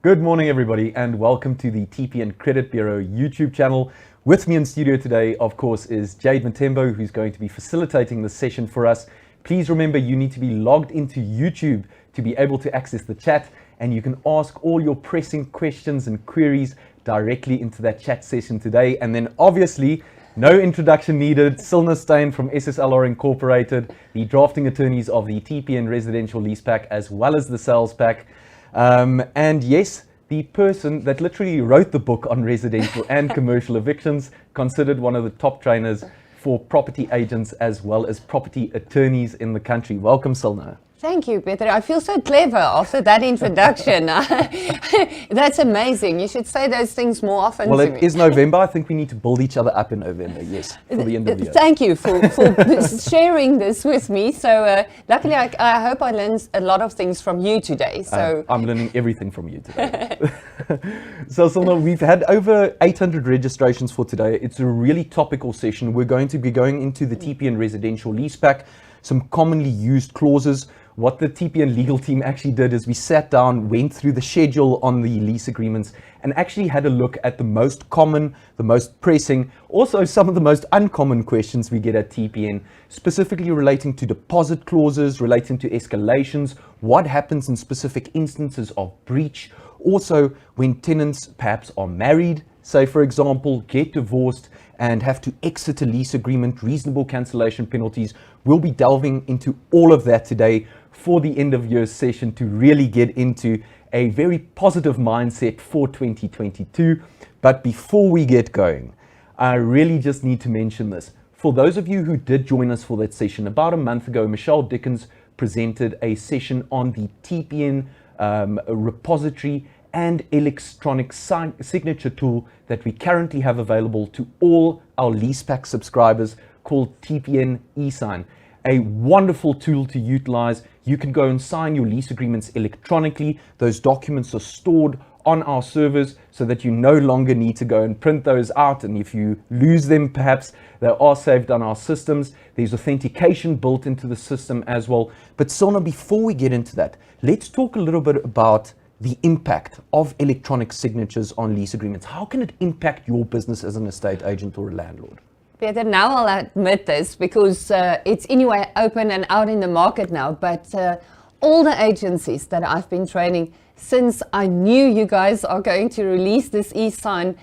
Good morning, everybody, and welcome to the TPN Credit Bureau YouTube channel. With me in studio today, of course, is Jade Matembo, who's going to be facilitating this session for us. Please remember, you need to be logged into YouTube to be able to access the chat, and you can ask all your pressing questions and queries directly into that chat session today. And then obviously, no introduction needed. Silna Stein from SSLR Incorporated, the drafting attorneys of the TPN Residential Lease Pack as well as the Sales Pack. And yes, the person that literally wrote the book on residential and commercial evictions, considered one of the top trainers for property agents as well as property attorneys in the country. Welcome, Silna. Thank you, Peter. I feel so clever after that introduction. That's amazing. You should say those things more often. Well, it is November. I think we need to build each other up in November, yes, for the end of the year. Thank you for sharing this with me. So luckily, I hope I learned a lot of things from you today. So I'm learning everything from you today. So, Silna, we've had over 800 registrations for today. It's a really topical session. We're going to be going into the TPN Residential Lease Pack, some commonly used clauses. What the TPN legal team actually did is we sat down, went through the schedule on the lease agreements, and actually had a look at the most common, the most pressing, also some of the most uncommon questions we get at TPN, specifically relating to deposit clauses, relating to escalations, what happens in specific instances of breach, also when tenants perhaps are married, say for example, get divorced and have to exit a lease agreement, reasonable cancellation penalties. We'll be delving into all of that today for the end of year session to really get into a very positive mindset for 2022. But before we get going, I really just need to mention this. For those of you who did join us for that session, about a month ago, Michelle Dickens presented a session on the TPN repository and electronic signature tool that we currently have available to all our LeasePack subscribers, called TPN eSign. A wonderful tool to utilize. You can go and sign your lease agreements electronically. Those documents are stored on our servers so that you no longer need to go and print those out. And if you lose them, perhaps they are saved on our systems. There's authentication built into the system as well. But Silna, before we get into that, let's talk a little bit about the impact of electronic signatures on lease agreements. How can it impact your business as an estate agent or a landlord? Peter, now I'll admit this because it's anyway open and out in the market now, but all the agencies that I've been training since I knew you guys are going to release this eSign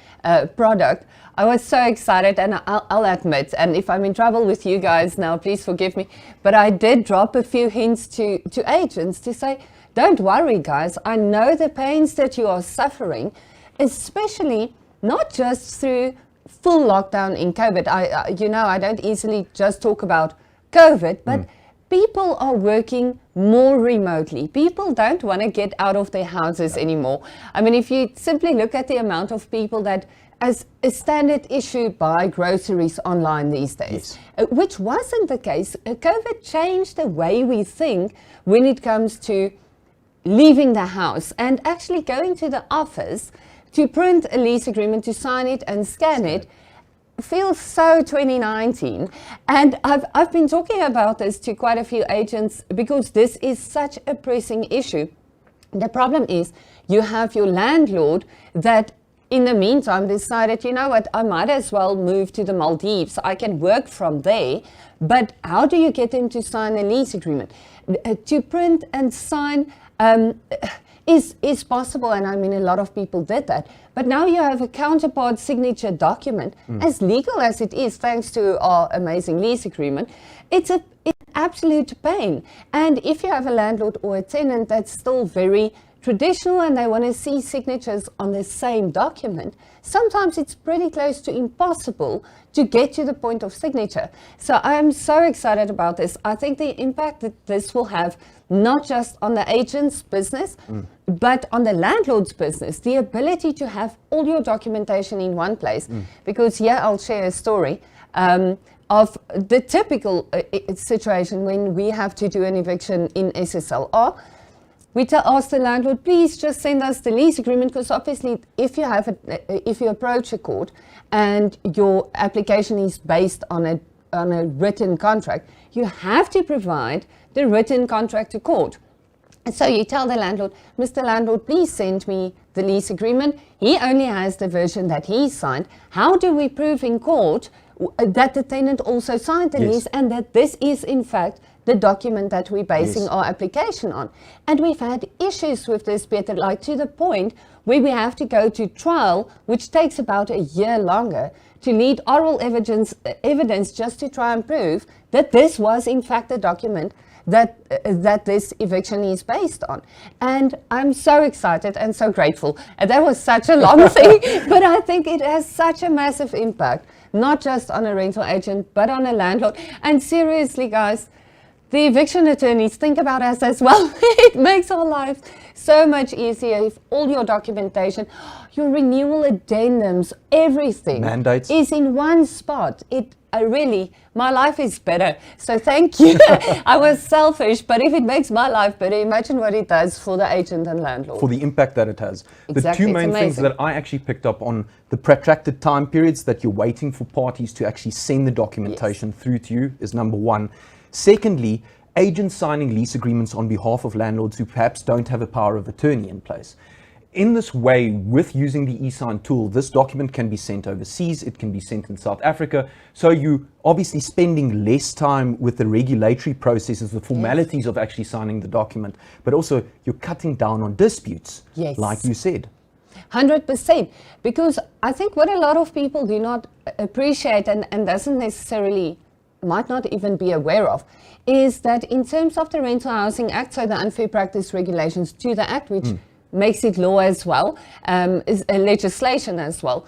product, I was so excited, and I'll admit, and if I'm in trouble with you guys now, please forgive me, but I did drop a few hints to agents to say, don't worry guys, I know the pains that you are suffering, especially not just through full lockdown in COVID. I don't easily just talk about COVID, but people are working more remotely. People don't want to get out of their houses anymore. I mean, if you simply look at the amount of people that as a standard issue buy groceries online these days, which wasn't the case. COVID changed the way we think when it comes to leaving the house and actually going to the office to print a lease agreement, to sign it and scan it, feels so 2019. And I've been talking about this to quite a few agents because this is such a pressing issue. The problem is you have your landlord that in the meantime decided, you know what, I might as well move to the Maldives. I can work from there. But how do you get them to sign a lease agreement? To print and sign is possible, and I mean a lot of people did that, but now you have a counterpart signature document, as legal as it is thanks to our amazing lease agreement. It's an absolute pain. And if you have a landlord or a tenant that's still very traditional and they want to see signatures on the same document, sometimes it's pretty close to impossible to get to the point of signature. So I am so excited about this. I think the impact that this will have, not just on the agent's business, but on the landlord's business, the ability to have all your documentation in one place. Because here I'll share a story of the typical situation when we have to do an eviction in SSLR. We ask the landlord, please just send us the lease agreement, because obviously if you approach a court and your application is based on a written contract, you have to provide the written contract to court. And so you tell the landlord, Mr. Landlord, please send me the lease agreement. He only has the version that he signed. How do we prove in court that the tenant also signed the lease and that this is in fact the document that we're basing our application on? And we've had issues with this, Peter, like to the point where we have to go to trial, which takes about a year longer, to need oral evidence just to try and prove that this was in fact the document that this eviction is based on. And I'm so excited and so grateful. And that was such a long thing, but I think it has such a massive impact, not just on a rental agent, but on a landlord. And seriously, guys, the eviction attorneys, think about us as well. It makes our lives so much easier if all your documentation, your renewal addendums, everything mandates is in one spot. Really, my life is better. So thank you. I was selfish, but if it makes my life better, imagine what it does for the agent and landlord. For the impact that it has. Exactly. The two main things that I actually picked up on, the protracted time periods that you're waiting for parties to actually send the documentation through to you is number one. Secondly, agents signing lease agreements on behalf of landlords who perhaps don't have a power of attorney in place. In this way, with using the eSign tool, this document can be sent overseas, it can be sent in South Africa, so you obviously spending less time with the regulatory processes, the formalities of actually signing the document, but also you're cutting down on disputes, like you said. 100%, because I think what a lot of people do not appreciate and doesn't necessarily, might not even be aware of, is that in terms of the Rental Housing Act, so the unfair practice regulations to the Act, which makes it law as well, is a legislation as well.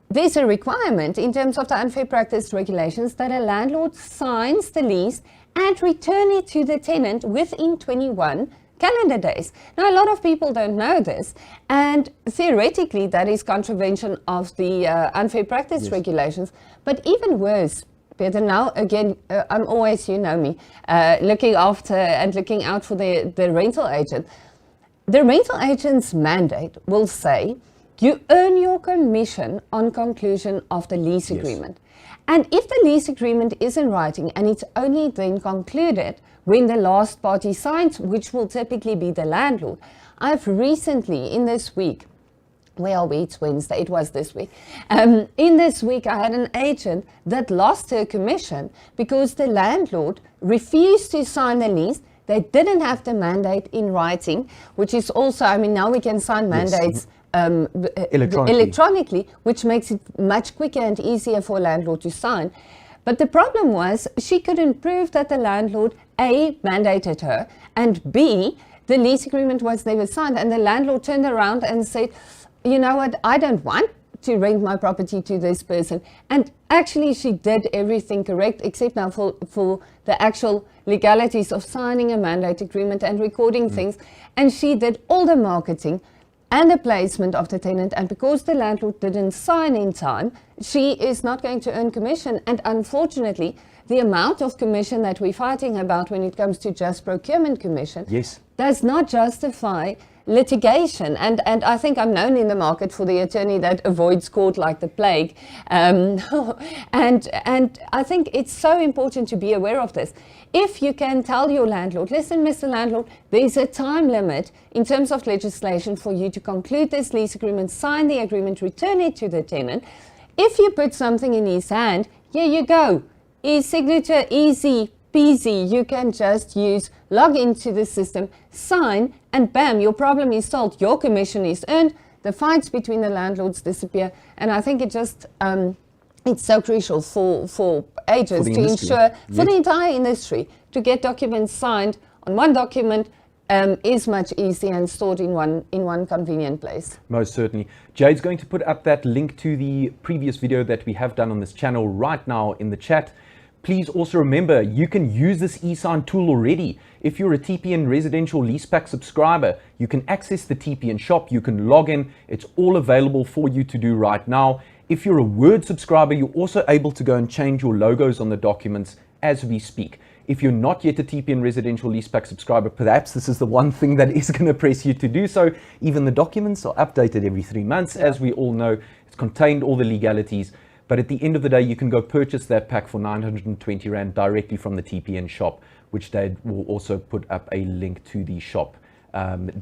There's a requirement in terms of the unfair practice regulations that a landlord signs the lease and return it to the tenant within 21 calendar days. Now, a lot of people don't know this, and theoretically that is contravention of the unfair practice regulations, but even worse, Peter, now again, I'm always, you know me, looking after and looking out for the rental agent. The rental agent's mandate will say you earn your commission on conclusion of the lease agreement. And if the lease agreement is in writing and it's only then concluded when the last party signs, which will typically be the landlord. I've recently, in this week, where are we? It's Wednesday, it was this week. In this week, I had an agent that lost her commission because the landlord refused to sign the lease. They didn't have the mandate in writing, which is also, I mean, now we can sign mandates electronically, which makes it much quicker and easier for a landlord to sign. But the problem was she couldn't prove that the landlord, A, mandated her, and B, the lease agreement was never signed. And the landlord turned around and said, you know what, I don't want to rent my property to this person. And actually she did everything correct, except now for the actual legalities of signing a mandate agreement and recording things. And she did all the marketing and the placement of the tenant. And because the landlord didn't sign in time, she is not going to earn commission. And unfortunately, the amount of commission that we're fighting about when it comes to just procurement commission does not justify litigation. And I think I'm known in the market for the attorney that avoids court like the plague. And I think it's so important to be aware of this. If you can tell your landlord, listen, Mr. Landlord, there's a time limit in terms of legislation for you to conclude this lease agreement, sign the agreement, return it to the tenant. If you put something in his hand, here you go. E-signature, easy peasy. You can just log into the system, sign, and bam, your problem is solved. Your commission is earned. The fights between the landlords disappear. And I think it just, it's so crucial for agents to ensure, for the entire industry, to get documents signed on one document is much easier and stored in one convenient place. Most certainly. Jade's going to put up that link to the previous video that we have done on this channel right now in the chat. Please also remember, you can use this eSign tool already. If you're a TPN Residential Leaseback subscriber, you can access the TPN shop, you can log in, it's all available for you to do right now. If you're a Word subscriber, you're also able to go and change your logos on the documents as we speak. If you're not yet a TPN Residential Leaseback subscriber, perhaps this is the one thing that is going to press you to do so. Even the documents are updated every 3 months, as we all know. It's contained all the legalities. But at the end of the day, you can go purchase that pack for 920 Rand directly from the TPN shop, which they will also put up a link to the shop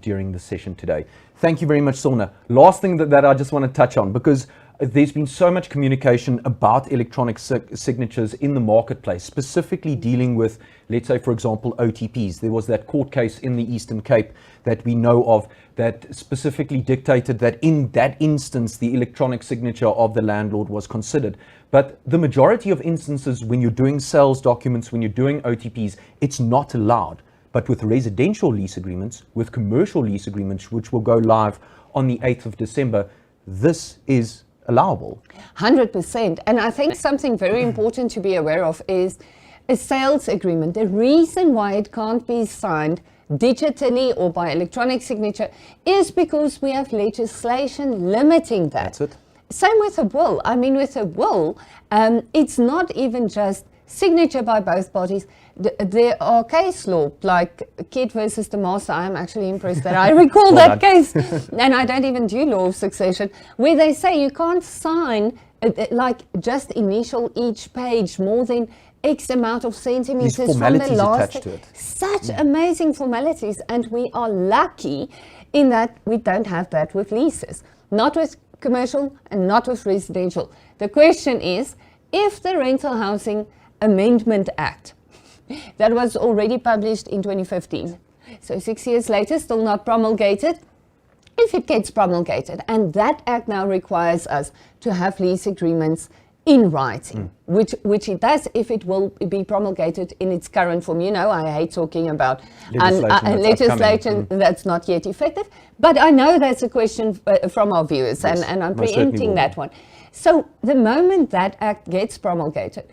during the session today. Thank you very much, Silna. Last thing that I just want to touch on, because there's been so much communication about electronic signatures in the marketplace, specifically dealing with, let's say, for example, OTPs. There was that court case in the Eastern Cape that we know of that specifically dictated that in that instance, the electronic signature of the landlord was considered. But the majority of instances, when you're doing sales documents, when you're doing OTPs, it's not allowed. But with residential lease agreements, with commercial lease agreements, which will go live on the 8th of December, this is allowable. 100%. And I think something very important to be aware of is a sales agreement. The reason why it can't be signed digitally or by electronic signature is because we have legislation limiting that. That's it. Same with a will. I mean, with a will, it's not even just signature by both parties. There are case law, like Kid versus the Master. I'm actually impressed that I recall that case. And I don't even do law of succession, where they say you can't sign like just initial each page more than X amount of centimeters These formalities from the last. attached to it. Such amazing formalities, and we are lucky in that we don't have that with leases. Not with commercial and not with residential. The question is, if the Rental Housing Amendment Act that was already published in 2015, so 6 years later, still not promulgated, if it gets promulgated, and that act now requires us to have lease agreements in writing, which it does if it will be promulgated in its current form. You know, I hate talking about legislation that's not yet effective, but I know that's a question from our viewers, yes, and I'm preempting that one. So the moment that act gets promulgated,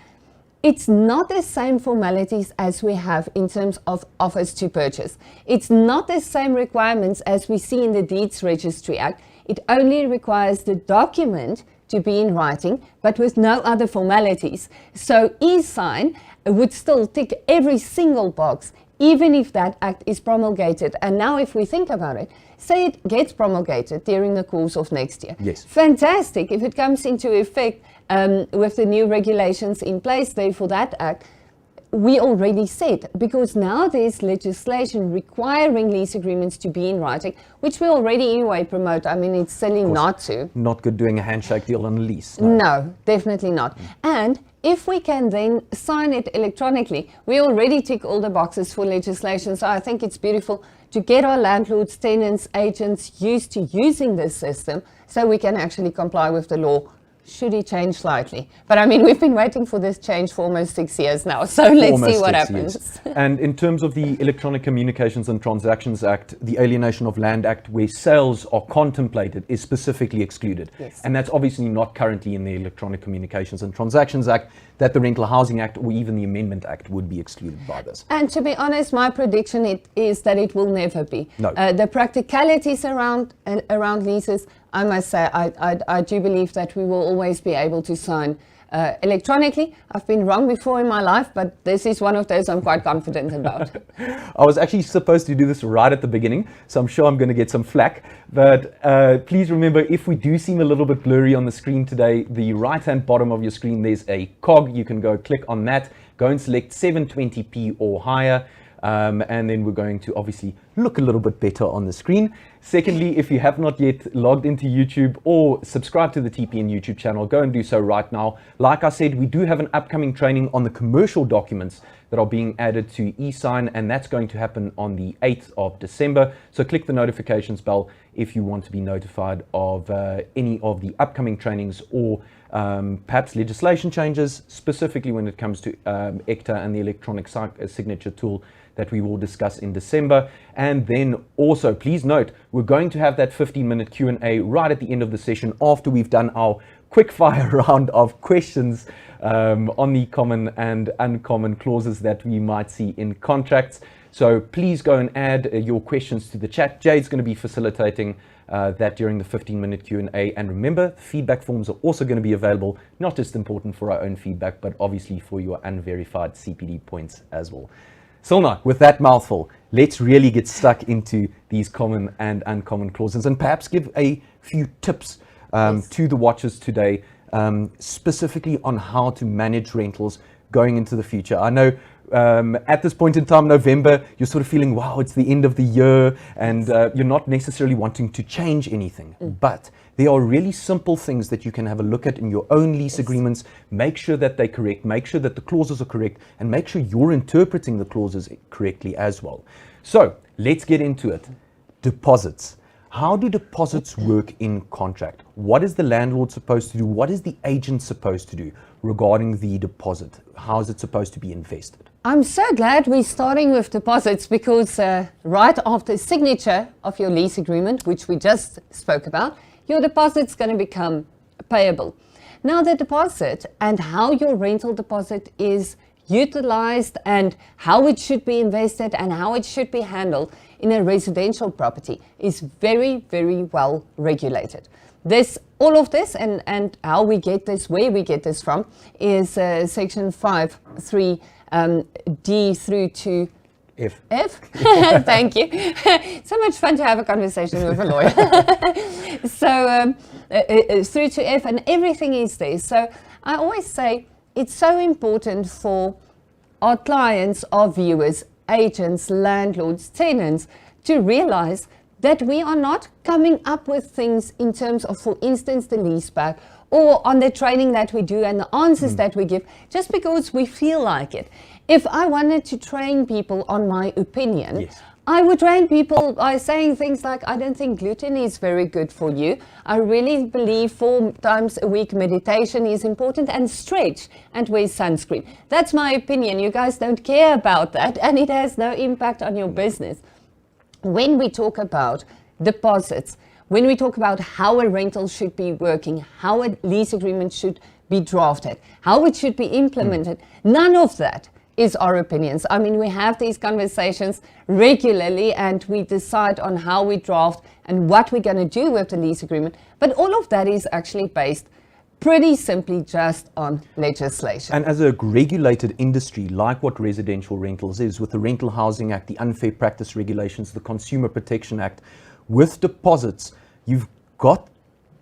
it's not the same formalities as we have in terms of offers to purchase. It's not the same requirements as we see in the Deeds Registry Act. It only requires the document to be in writing, but with no other formalities. So eSign would still tick every single box, even if that act is promulgated. And now if we think about it, say it gets promulgated during the course of next year. Yes. Fantastic. If it comes into effect with the new regulations in place there for that act, we already said, because now there's legislation requiring lease agreements to be in writing, which we already anyway promote. I mean, it's silly not to. Not good doing a handshake deal on a lease. No, definitely not. And if we can then sign it electronically, we already tick all the boxes for legislation. So I think it's beautiful to get our landlords, tenants, agents used to using this system so we can actually comply with the law, should it change slightly. But I mean, we've been waiting for this change for almost 6 years now, so let's see what happens. And in terms of the Electronic Communications and Transactions Act, the Alienation of Land Act, where sales are contemplated, is specifically excluded. Yes. And that's obviously not currently in the Electronic Communications and Transactions Act, that the Rental Housing Act or even the Amendment Act would be excluded by this. And to be honest, my prediction is that it will never be. No. The practicalities around leases, I must say, I do believe that we will always be able to sign electronically. I've been wrong before in my life, but this is one of those I'm quite confident about. I was actually supposed to do this right at the beginning, so I'm sure I'm going to get some flack. But please remember, if we do seem a little bit blurry on the screen today, the right-hand bottom of your screen, there's a cog. You can go click on that, go and select 720p or higher. And then we're going to obviously look a little bit better on the screen. Secondly, if you have not yet logged into YouTube or subscribed to the TPN YouTube channel, go and do so right now. Like I said, we do have an upcoming training on the commercial documents that are being added to eSign, and that's going to happen on the 8th of December. So click the notifications bell if you want to be notified of any of the upcoming trainings or perhaps legislation changes, specifically when it comes to ECTA and the electronic signature tool that we will discuss in December. And then also, please note, we're going to have that 15-minute Q&A right at the end of the session after we've done our quick fire round of questions on the common and uncommon clauses that we might see in contracts. So please go and add your questions to the chat. Jade's going to be facilitating that during the 15-minute Q&A. And remember, feedback forms are also going to be available, not just important for our own feedback, but obviously for your unverified CPD points as well. Silna, with that mouthful, let's really get stuck into these common and uncommon clauses and perhaps give a few tips to the watchers today, specifically on how to manage rentals going into the future. I know at this point in time, November, you're sort of feeling, wow, it's the end of the year, and you're not necessarily wanting to change anything. But there are really simple things that you can have a look at in your own lease agreements. Make sure that they're correct, make sure that the clauses are correct, and make sure you're interpreting the clauses correctly as well. So let's get into it. Deposits. How do deposits work in contract? What is the landlord supposed to do? What is the agent supposed to do regarding the deposit? How is it supposed to be invested? I'm so glad we're starting with deposits because right after signature of your lease agreement, which we just spoke about, your deposit's going to become payable. Now the deposit and how your rental deposit is utilized and how it should be invested and how it should be handled in a residential property is very, very well regulated. All of this and how we get this, where we get this from, is section 5.3 D through to F. Thank you. So much fun to have a conversation with a lawyer. So through to F, and everything is there. So I always say it's so important for our clients, our viewers, agents, landlords, tenants, to realize that we are not coming up with things in terms of, for instance, the lease back or on the training that we do and the answers that we give, just because we feel like it. If I wanted to train people on my opinion, yes, I would train people by saying things like, I don't think gluten is very good for you. I really believe 4 times a week meditation is important, and stretch and wear sunscreen. That's my opinion. You guys don't care about that, and it has no impact on your business. When we talk about deposits, when we talk about how a rental should be working, how a lease agreement should be drafted, how it should be implemented, none of that is our opinions. I mean, we have these conversations regularly and we decide on how we draft and what we're going to do with the lease agreement. But all of that is actually based pretty simply just on legislation. And as a regulated industry, like what residential rentals is, with the Rental Housing Act, the Unfair Practice Regulations, the Consumer Protection Act, with deposits, you've got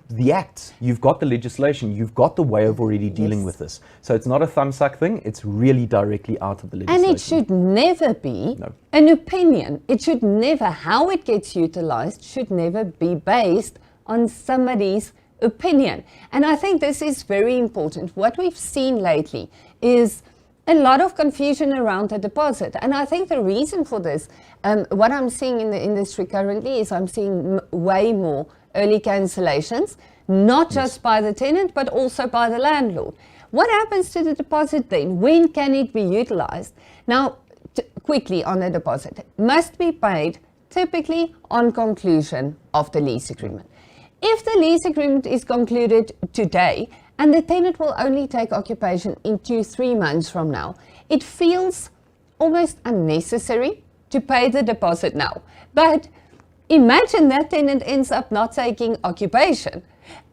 the acts, you've got the legislation, you've got the way of already dealing with this. So it's not a thumbsuck thing, it's really directly out of the legislation. And it should never be an opinion. It should never, how it gets utilized should never be based on somebody's opinion. And I think this is very important. What we've seen lately is a lot of confusion around the deposit. And I think the reason for this, what I'm seeing in the industry currently is I'm seeing way more early cancellations, not just by the tenant, but also by the landlord. What happens to the deposit then? When can it be utilized? Now, quickly on the deposit, must be paid typically on conclusion of the lease agreement. If the lease agreement is concluded today and the tenant will only take occupation in 2-3 months from now, it feels almost unnecessary to pay the deposit now. But imagine that tenant ends up not taking occupation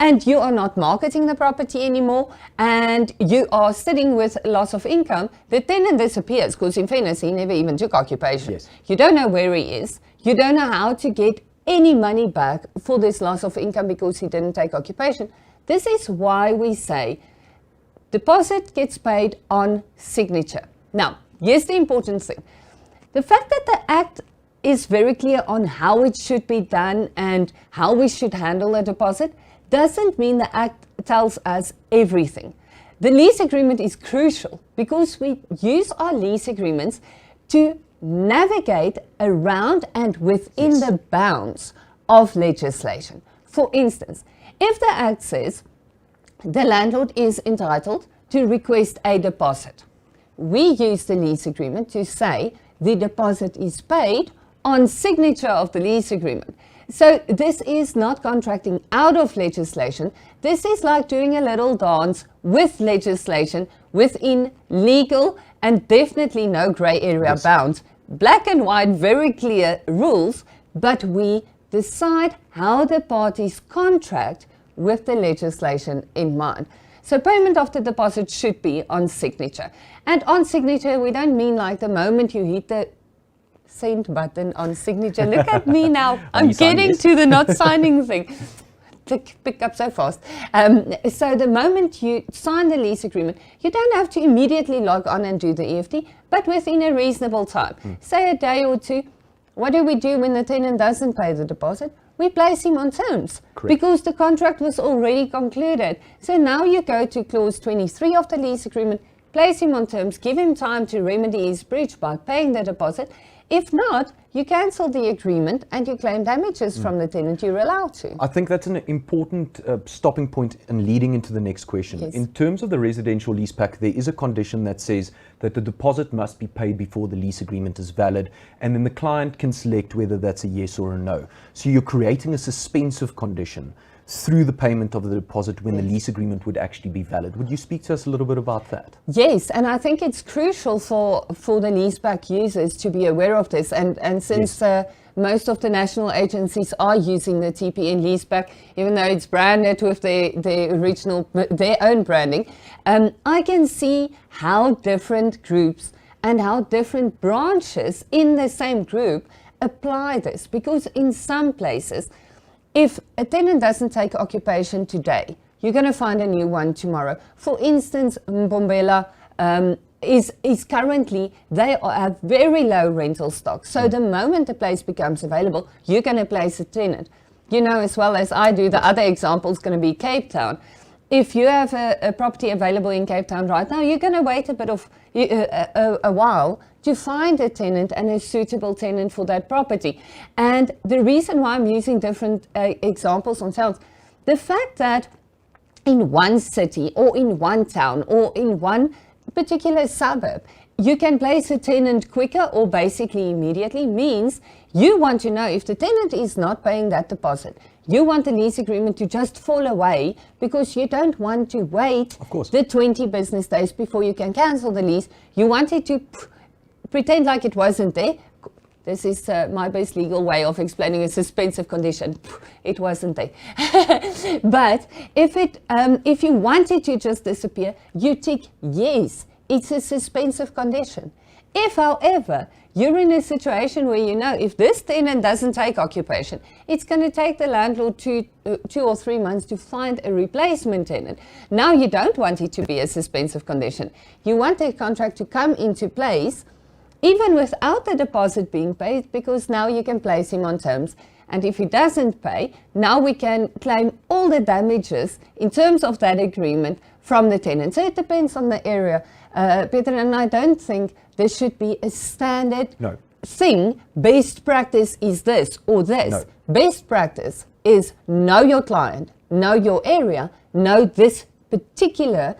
and you are not marketing the property anymore and you are sitting with loss of income. The tenant disappears because in fairness, he never even took occupation. Yes. You don't know where he is. You don't know how to get any money back for this loss of income because he didn't take occupation. This is why we say deposit gets paid on signature. Now, here's the important thing. The fact that the Act is very clear on how it should be done and how we should handle a deposit doesn't mean the Act tells us everything. The lease agreement is crucial because we use our lease agreements to navigate around and within the bounds of legislation. For instance, if the Act says the landlord is entitled to request a deposit, we use the lease agreement to say the deposit is paid on signature of the lease agreement. So this is not contracting out of legislation. This is like doing a little dance with legislation within legal and definitely no gray area bounds. Black and white, very clear rules, but we decide how the parties contract with the legislation in mind. So payment of the deposit should be on signature. And on signature, we don't mean like the moment you hit the send button on signature. Look at me now. I'm getting to the not signing thing. pick up so fast. So the moment you sign the lease agreement, you don't have to immediately log on and do the EFT, but within a reasonable time, say a day or two. What do we do when the tenant doesn't pay the deposit? We place him on terms. Correct. Because the contract was already concluded. So now you go to clause 23 of the lease agreement, place him on terms, give him time to remedy his breach by paying the deposit. If not, you cancel the agreement and you claim damages from the tenant. You're allowed to. I think that's an important stopping point and leading into the next question. Yes. In terms of the residential lease pack, there is a condition that says that the deposit must be paid before the lease agreement is valid, and then the client can select whether that's a yes or a no. So you're creating a suspensive condition through the payment of the deposit when the lease agreement would actually be valid. Would you speak to us a little bit about that? Yes, and I think it's crucial for the leaseback users to be aware of this. And since most of the national agencies are using the TPN leaseback, even though it's branded with their own branding, I can see how different groups and how different branches in the same group apply this. Because in some places, if a tenant doesn't take occupation today, you're going to find a new one tomorrow. For instance, Mbombela is currently, they have very low rental stock. So the moment the place becomes available, you're going to place a tenant. You know as well as I do, the other example is going to be Cape Town. If you have a property available in Cape Town right now, you're going to wait a bit of a while to find a tenant and a suitable tenant for that property. And the reason why I'm using different examples on sales, the fact that in one city or in one town or in one particular suburb, you can place a tenant quicker or basically immediately means you want to know if the tenant is not paying that deposit. You want the lease agreement to just fall away because you don't want to wait the 20 business days before you can cancel the lease. You want it to pretend like it wasn't there. This is my best legal way of explaining a suspensive condition. It wasn't there. But if you want it to just disappear, you tick yes, it's a suspensive condition. If, however, you're in a situation where you know if this tenant doesn't take occupation, it's going to take the landlord 2 or 3 months to find a replacement tenant. Now you don't want it to be a suspensive condition. You want the contract to come into place even without the deposit being paid, because now you can place him on terms. And if he doesn't pay, now we can claim all the damages in terms of that agreement from the tenant. So it depends on the area, Peter, and I don't think there should be a standard thing. Best practice is this or this. No. Best practice is know your client, know your area, know this particular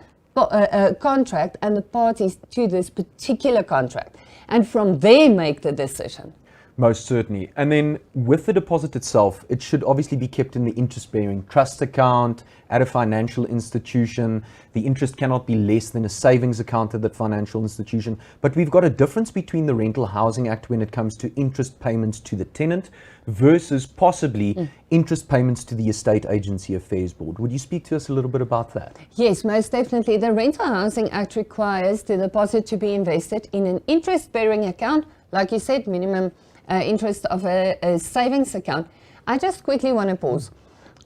contract and the parties to this particular contract. And from there, make the decision. Most certainly. And then with the deposit itself, it should obviously be kept in the interest-bearing trust account at a financial institution. The interest cannot be less than a savings account at that financial institution. But we've got a difference between the Rental Housing Act when it comes to interest payments to the tenant versus possibly interest payments to the Estate Agency Affairs Board. Would you speak to us a little bit about that? Yes, most definitely. The Rental Housing Act requires the deposit to be invested in an interest-bearing account, like you said, minimum interest of a savings account. I just quickly want to pause.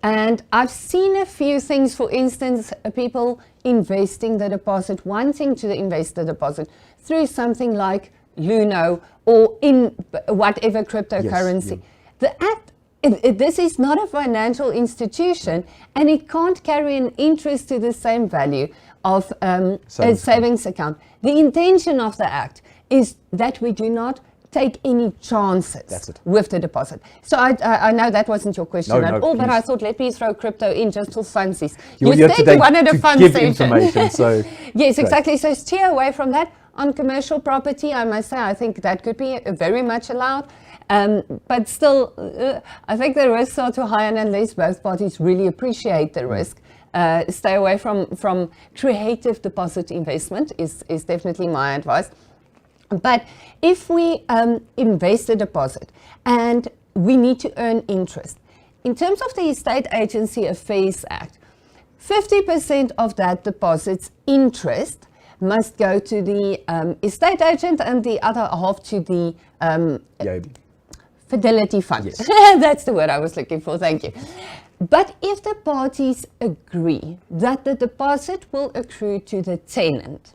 And I've seen a few things, for instance, people investing the deposit, wanting to invest the deposit through something like Luno or in whatever cryptocurrency. Yes, The Act, this is not a financial institution and it can't carry an interest to the same value of a savings account. The intention of the Act is that we do not take any chances with the deposit. So I know that wasn't your question at all, but I thought let me throw crypto in just for funsies. You said you wanted a fun session. Information, so yes, exactly. So steer away from that. On commercial property, I must say, I think that could be very much allowed. But still, I think the risks are too high, and unless both parties really appreciate the risk, stay away from creative deposit investment is definitely my advice. But if we invest a deposit and we need to earn interest, in terms of the Estate Agency Affairs Act, 50% of that deposit's interest must go to the estate agent and the other half to the Fidelity Fund. Yes. That's the word I was looking for, thank you. But if the parties agree that the deposit will accrue to the tenant,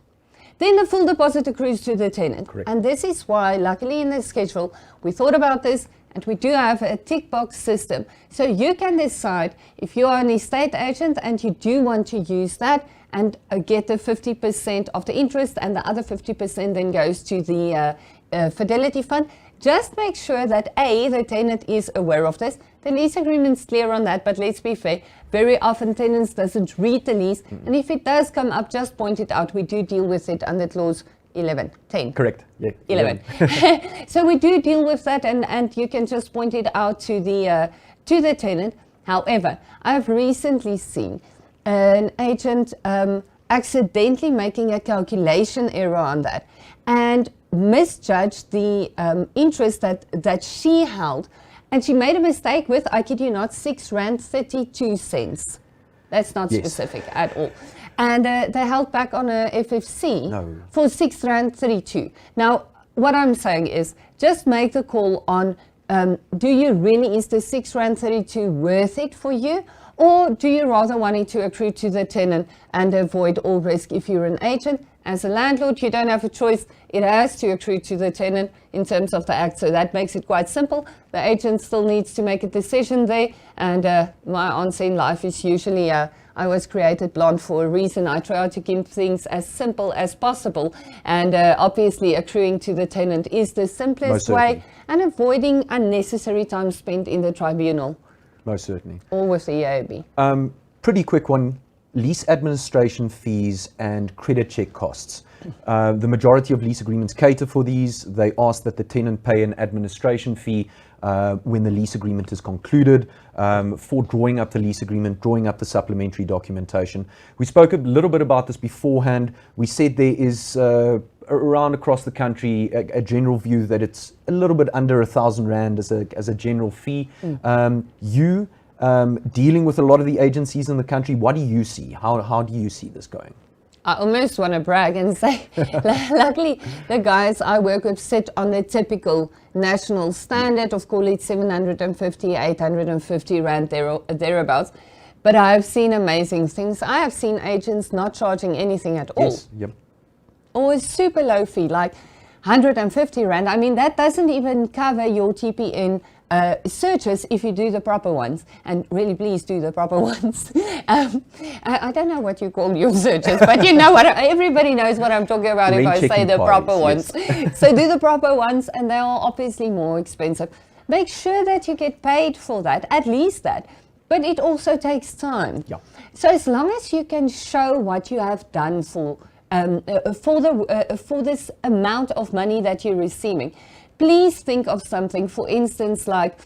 then the full deposit accrues to the tenant. Correct. And this is why, luckily in the schedule, we thought about this, and we do have a tick box system. So you can decide if you are an estate agent and you do want to use that and get the 50% of the interest, and the other 50% then goes to the fidelity fund. Just make sure that A, the tenant is aware of this. The lease agreement's clear on that, but let's be fair, very often tenants doesn't read the lease, and if it does come up, just point it out. We do deal with it under clause 10. Correct. Yeah. 11. So we do deal with that, and you can just point it out to the tenant. However, I've recently seen an agent accidentally making a calculation error on that and misjudged the interest that she held, and she made a mistake with, I kid you not, R6.32. That's not specific at all. And they held back on a FFC for R6.32. Now, what I'm saying is, just make the call on, do you really, is the R6.32 worth it for you? Or do you rather want it to accrue to the tenant and avoid all risk if you're an agent? As a landlord, you don't have a choice. It has to accrue to the tenant in terms of the act. So that makes it quite simple. The agent still needs to make a decision there. And my answer in life is usually, I was created blonde for a reason. I try to keep things as simple as possible. And obviously, accruing to the tenant is the simplest way, and avoiding unnecessary time spent in the tribunal. Most certainly. Or with the EAB. Pretty quick one. Lease administration fees and credit check costs. The majority of lease agreements cater for these. They ask that the tenant pay an administration fee when the lease agreement is concluded for drawing up the lease agreement, drawing up the supplementary documentation. We spoke a little bit about this beforehand. We said there is around across the country a general view that it's a little bit under R1,000 as a general fee. Dealing with a lot of the agencies in the country, what do you see? How do you see this going? I almost want to brag and say, luckily, the guys I work with sit on the typical national standard of, call it 750, 850 Rand thereabouts. But I've seen amazing things. I have seen agents not charging anything at all. Yes, yep. Or a super low fee, like 150 Rand. I mean, that doesn't even cover your TPN searches if you do the proper ones, and really please do the proper ones. I don't know what you call your searches, but you know what, everybody knows what I'm talking about if I say the proper ones. So do the proper ones, and they are obviously more expensive. Make sure that you get paid for that, at least that, but it also takes time. Yeah. So as long as you can show what you have done for this amount of money that you're receiving, please think of something, for instance, like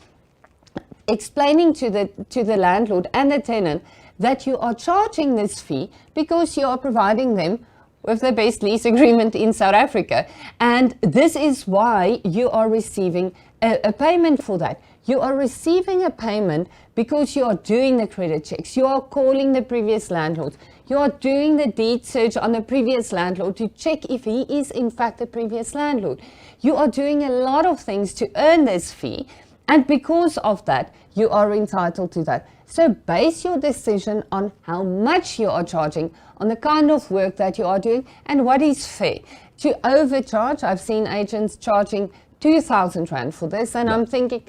explaining to the landlord and the tenant that you are charging this fee because you are providing them with the best lease agreement in South Africa. And this is why you are receiving a payment for that. You are receiving a payment because you are doing the credit checks. You are calling the previous landlord. You are doing the deed search on the previous landlord to check if he is in fact the previous landlord. You are doing a lot of things to earn this fee, and because of that, you are entitled to that. So base your decision on how much you are charging, on the kind of work that you are doing, and what is fair. To overcharge, I've seen agents charging 2,000 Rand for this, and I'm thinking,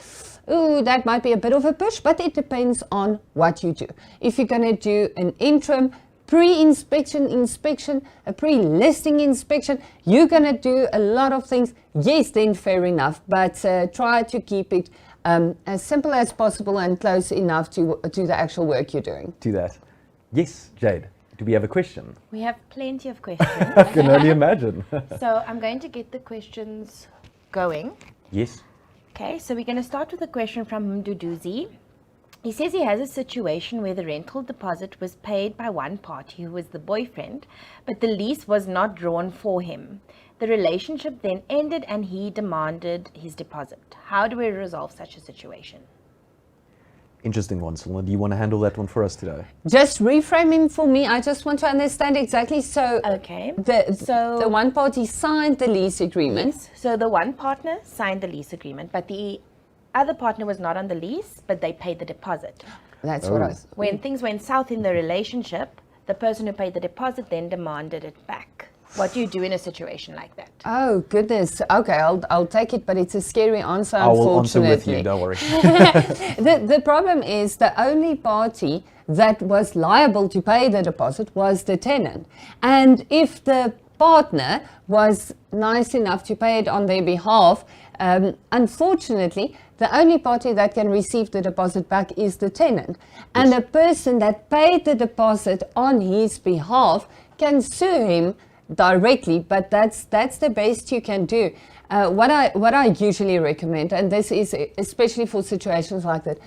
ooh, that might be a bit of a push, but it depends on what you do. If you're going to do an interim, pre-inspection, a pre-listing inspection, you're going to do a lot of things. Yes, then fair enough, but try to keep it as simple as possible and close enough to the actual work you're doing. Do that. Yes, Jade, do we have a question? We have plenty of questions. I can only imagine. So I'm going to get the questions going. Yes. Okay, so we're going to start with a question from Mduduzi. He says he has a situation where the rental deposit was paid by one party, who was the boyfriend, but the lease was not drawn for him. The relationship then ended and he demanded his deposit. How do we resolve such a situation? Interesting one, Selena. Do you want to handle that one for us today? Just reframing for me. I just want to understand exactly. So, okay. The one party signed the lease agreement. Yes. So the one partner signed the lease agreement, but the other partner was not on the lease, but they paid the deposit. That's what I. When things went south in the relationship, the person who paid the deposit then demanded it back. What do you do in a situation like that? Oh goodness. Okay, I'll take it, but it's a scary answer. I will answer Unfortunately, with you, don't worry. the problem is the only party that was liable to pay the deposit was the tenant, and if the partner was nice enough to pay it on their behalf, unfortunately, the only party that can receive the deposit back is the tenant. And Yes. the person that paid the deposit on his behalf can sue him directly, but that's the best you can do. What I usually recommend, and this is especially for situations like that,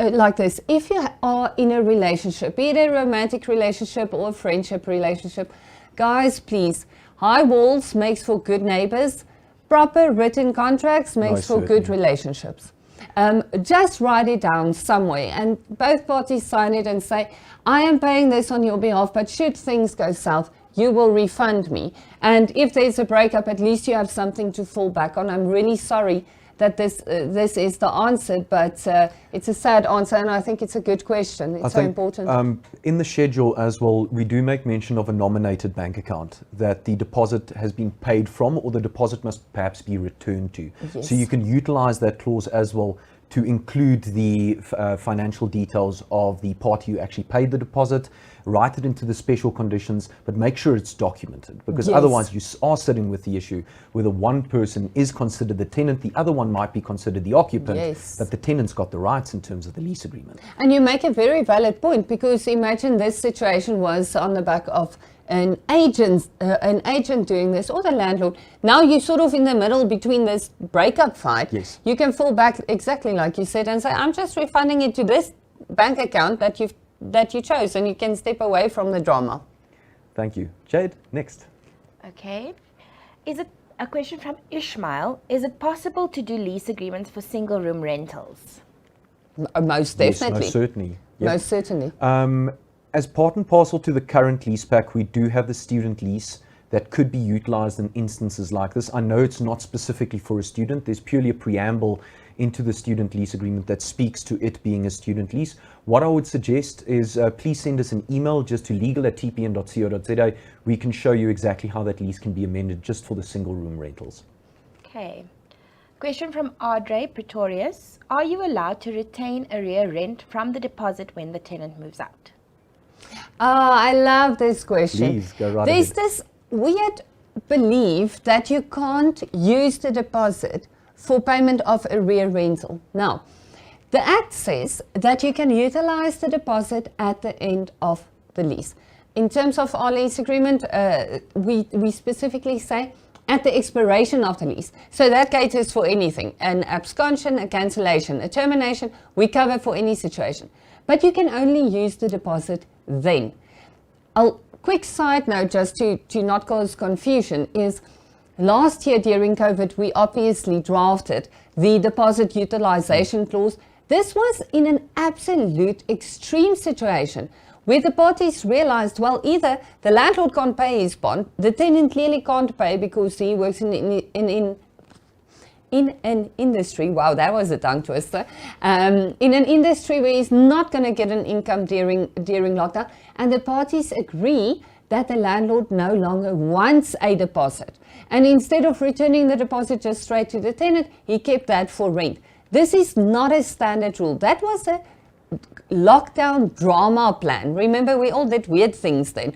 like this, if you are in a relationship, be it a romantic relationship or a friendship relationship, guys, please, high walls makes for good neighbors. Proper written contracts makes Most for good certainly. relationships. Just write it down somewhere and both parties sign it and say, I am paying this on your behalf, but should things go south, you will refund me. And if there's a breakup, at least you have something to fall back on. I'm really sorry that this is the answer, but it's a sad answer, and I think it's a good question. It's so important. In the schedule as well, we do make mention of a nominated bank account that the deposit has been paid from, or the deposit must perhaps be returned to. Yes. So you can utilize that clause as well to include the financial details of the party who actually paid the deposit, write it into the special conditions, but make sure it's documented, because Yes. otherwise you are sitting with the issue whether one person is considered the tenant, the other one might be considered the occupant, Yes. but the tenant's got the rights in terms of the lease agreement. And you make a very valid point, because imagine this situation was on the back of an agent doing this, or the landlord. Now you're sort of in the middle between this breakup fight. Yes. You can fall back exactly like you said and say, I'm just refunding it to this bank account that you chose, and you can step away from the drama. Thank you. Jade, next. Okay. Is it a question from Ishmael? Is it possible to do lease agreements for single room rentals? Most Yes, definitely. most certainly. Yep. Most certainly. As part and parcel to the current lease pack, we do have the student lease that could be utilized in instances like this. I know it's not specifically for a student. There's purely a preamble into the student lease agreement that speaks to it being a student lease. What I would suggest is please send us an email just to legal@tpn.co.za. We can show you exactly how that lease can be amended just for the single room rentals. Okay. Question from Audrey Pretorius. Are you allowed to retain arrear rent from the deposit when the tenant moves out? I love this question. Please, go right There's ahead. this weird belief that you can't use the deposit for payment of arrear rental. Now, the Act says that you can utilize the deposit at the end of the lease. In terms of our lease agreement, we specifically say at the expiration of the lease. So that caters for anything, an absconsion, a cancellation, a termination, we cover for any situation. But you can only use the deposit then. A quick side note, just to not cause confusion, is last year during COVID, we obviously drafted the deposit utilization clause. This was in an absolute extreme situation where the parties realized, well, either the landlord can't pay his bond, the tenant clearly can't pay because he works in an industry, wow, that was a tongue twister, in an industry where he's not going to get an income during lockdown, and the parties agree that the landlord no longer wants a deposit. And instead of returning the deposit just straight to the tenant, he kept that for rent. This is not a standard rule. That was a lockdown drama plan. Remember, we all did weird things then.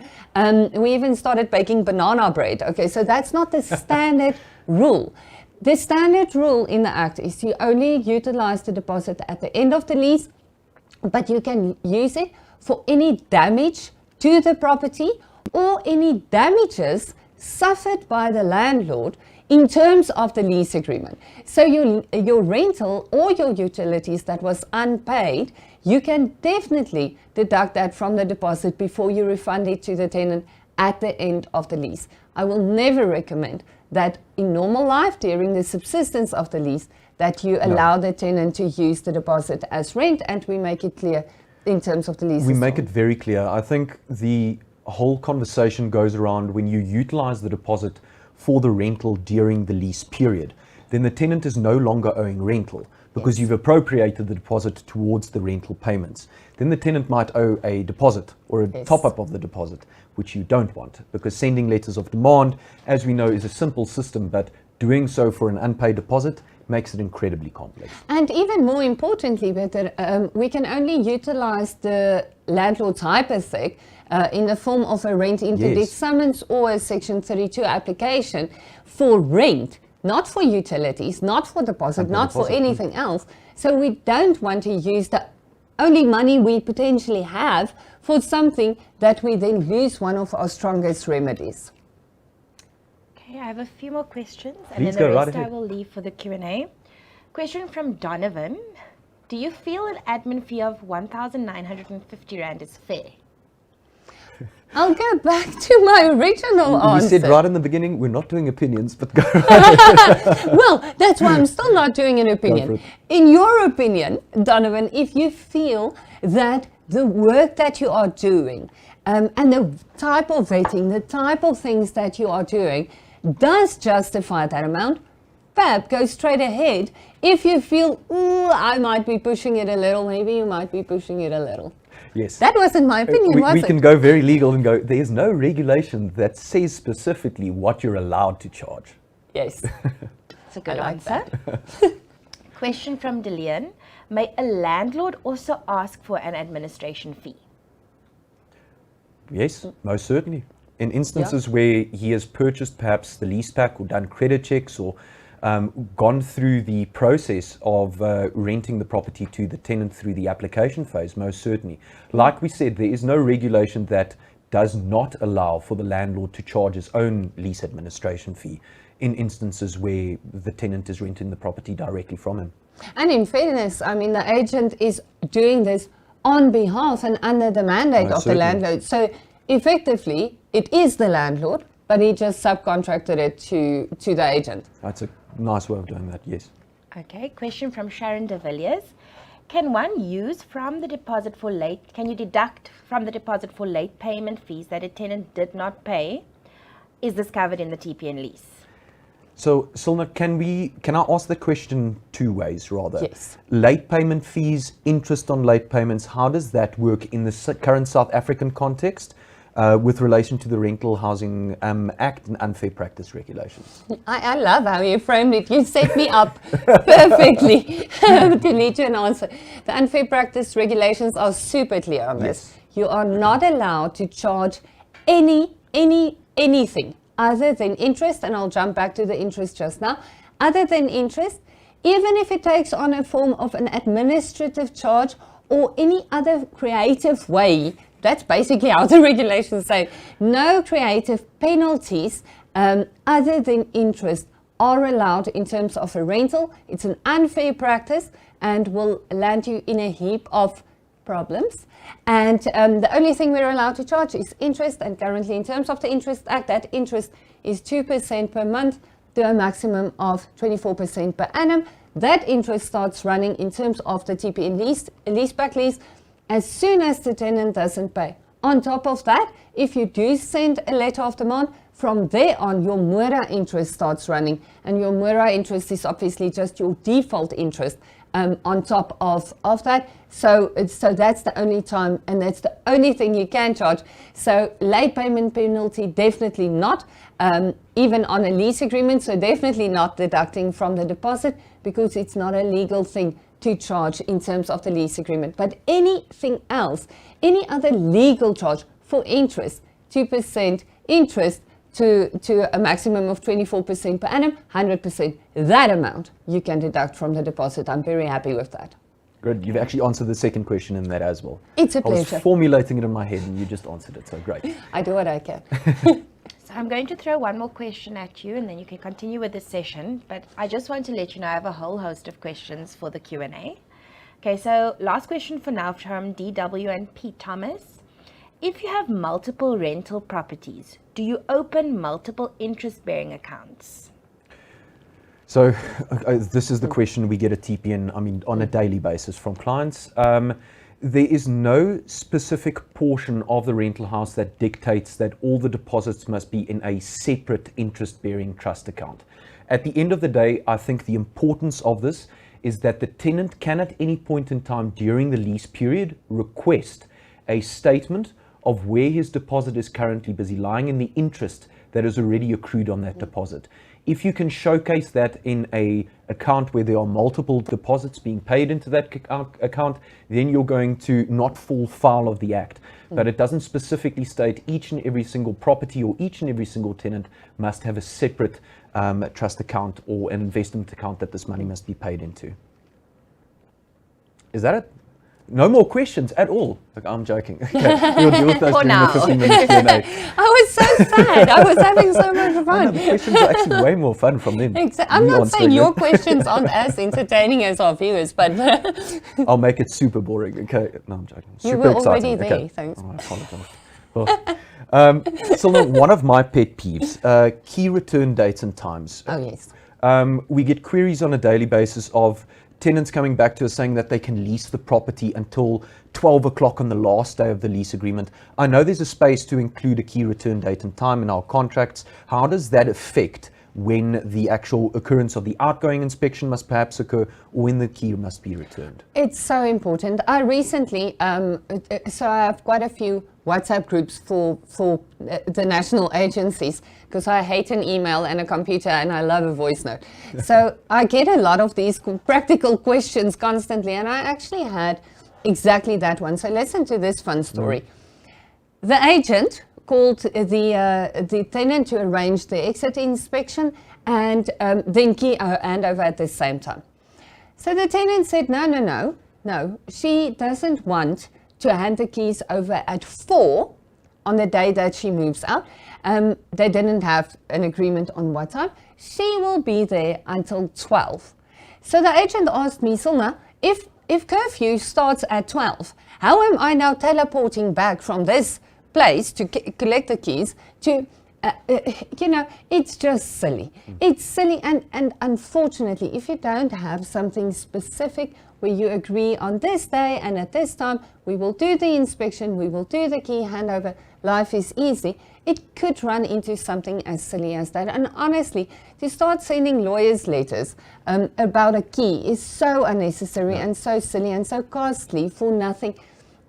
We even started baking banana bread. Okay, so that's not the standard rule. The standard rule in the Act is you only utilize the deposit at the end of the lease, but you can use it for any damage to the property or any damages suffered by the landlord in terms of the lease agreement. So your rental or your utilities that was unpaid, you can definitely deduct that from the deposit before you refund it to the tenant at the end of the lease. I will never recommend that in normal life, during the subsistence of the lease, that you allow the tenant to use the deposit as rent, and we make it clear in terms of the lease. We make it very clear. I think the whole conversation goes around when you utilize the deposit for the rental during the lease period, then the tenant is no longer owing rental. because Yes. you've appropriated the deposit towards the rental payments. Then the tenant might owe a deposit or a Yes. top-up of the deposit, which you don't want, because sending letters of demand, as we know, is a simple system, but doing so for an unpaid deposit makes it incredibly complex. And even more importantly, we can only utilize the landlord's hypothec in the form of a rent interdict Yes. summons or a Section 32 application for rent, not for utilities, not for deposit, Unpaid not for deposit. anything else. So we don't want to use the only money we potentially have for something that we then lose one of our strongest remedies. Okay, I have a few more questions, and Please then the go right rest I ahead. will leave for the Q&A. Question from Donovan. Do you feel an admin fee of 1,950 Rand is fair? I'll go back to my original We answer. said right in the beginning, we're not doing opinions, but go. Well, that's why I'm still not doing an for opinion. it. In your opinion, Donovan, if you feel that the work that you are doing and the type of vetting, the type of things that you are doing does justify that amount, fab, go straight ahead. If you feel, ooh, I might be pushing it a little, maybe you might be pushing it a little. Yes. That wasn't my opinion, was we it? can go very legal and go, there's no regulation that says specifically what you're allowed to charge. Yes. That's a good I like answer. Question from Delian. May a landlord also ask for an administration fee? Yes, most certainly. In instances where he has purchased perhaps the lease pack or done credit checks or gone through the process of renting the property to the tenant through the application phase, most certainly. Like we said, there is no regulation that does not allow for the landlord to charge his own lease administration fee in instances where the tenant is renting the property directly from him. And in fairness, I mean, the agent is doing this on behalf and under the mandate Most of the certainly. landlord. So effectively, it is the landlord, but he just subcontracted it to the agent. That's a nice way of doing that, yes. Okay, question from Sharon de Villiers. Can one use from the deposit for late, can you deduct from the deposit for late payment fees that a tenant did not pay? Is this covered in the TPN lease? So, Silna, can I ask the question two ways rather? Yes. Late payment fees, interest on late payments, how does that work in the current South African context with relation to the Rental Housing Act and unfair practice regulations? I love how you framed it. You set me up perfectly to lead to an answer. The unfair practice regulations are super clear on this. Yes. You are not allowed to charge anything other than interest, and I'll jump back to the interest just now, other than interest, even if it takes on a form of an administrative charge or any other creative way. That's basically how the regulations say. No creative penalties other than interest are allowed in terms of a rental. It's an unfair practice and will land you in a heap of problems. And the only thing we're allowed to charge is interest, and currently in terms of the Interest Act, that interest is 2% per month to a maximum of 24% per annum. That interest starts running in terms of the TPN leaseback lease as soon as the tenant doesn't pay. On top of that, if you do send a letter of demand, from there on your MORA interest starts running, and your MORA interest is obviously just your default interest on top of that. So that's the only time, and that's the only thing you can charge. So late payment penalty, definitely not, even on a lease agreement, so definitely not deducting from the deposit, because it's not a legal thing to charge in terms of the lease agreement. But anything else, any other legal charge for interest, 2% interest to a maximum of 24% per annum, 100%, that amount you can deduct from the deposit. I'm very happy with that. Good, you've actually answered the second question in that as well. It's a I was pleasure. formulating it in my head and you just answered it, so great. I do what I can. So I'm going to throw one more question at you, and then you can continue with the session. But I just want to let you know I have a whole host of questions for the Q&A. Okay, so last question for now from DW and P. Thomas. If you have multiple rental properties, do you open multiple interest-bearing accounts? So this is the question we get at TPN, on a daily basis from clients. There is no specific portion of the rental house that dictates that all the deposits must be in a separate interest-bearing trust account. At the end of the day, I think the importance of this is that the tenant can at any point in time during the lease period request a statement of where his deposit is currently busy lying and the interest that is already accrued on that deposit. If you can showcase that in a account where there are multiple deposits being paid into that account, then you're going to not fall foul of the act. But it doesn't specifically state each and every single property or each and every single tenant must have a separate trust account or an investment account that this money must be paid into. Is that it? No more questions at all. Like, I'm joking. Okay, we'll deal with those For during now. the 15-minute Q&A. I was so sad. I was having so much No, fun. the questions are actually way more fun from them. I'm Me not answering saying your them. questions aren't as entertaining as our viewers, but I'll make it super boring. Okay, no, I'm joking. You Super were exciting. already there, Okay. thanks. Oh, I apologize. So one of my pet peeves, key return dates and times. oh yes. We get queries on a daily basis of tenants coming back to us saying that they can lease the property until 12 o'clock on the last day of the lease agreement. I know there's a space to include a key return date and time in our contracts. How does that affect when the actual occurrence of the outgoing inspection must perhaps occur, or when the key must be returned? It's so important. I recently, so I have quite a few WhatsApp groups for the national agencies, because I hate an email and a computer and I love a voice note. So I get a lot of these practical questions constantly, and I actually had exactly that one. So listen to this fun story. The agent called the tenant to arrange the exit inspection and then key handover at the same time. So the tenant said, no, she doesn't want to hand the keys over at 4 on the day that she moves out. They didn't have an agreement on what time. She will be there until 12. So the agent asked me, Silna, if curfew starts at 12, how am I now teleporting back from this place to collect the keys to, it's just silly. It's silly, and unfortunately, if you don't have something specific where you agree on this day and at this time, we will do the inspection, we will do the key handover, life is easy, it could run into something as silly as that. And honestly, to start sending lawyers letters about a key is so unnecessary and so silly and so costly for nothing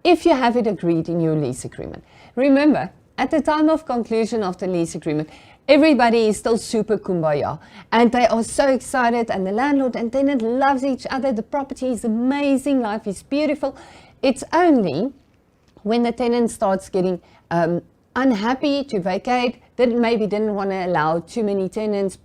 if you have it agreed in your lease agreement. Remember, at the time of conclusion of the lease agreement, everybody is still super kumbaya and they are so excited, and the landlord and tenant loves each other. The property is amazing, life is beautiful. It's only when the tenant starts getting unhappy to vacate, that maybe didn't want to allow too many tenants,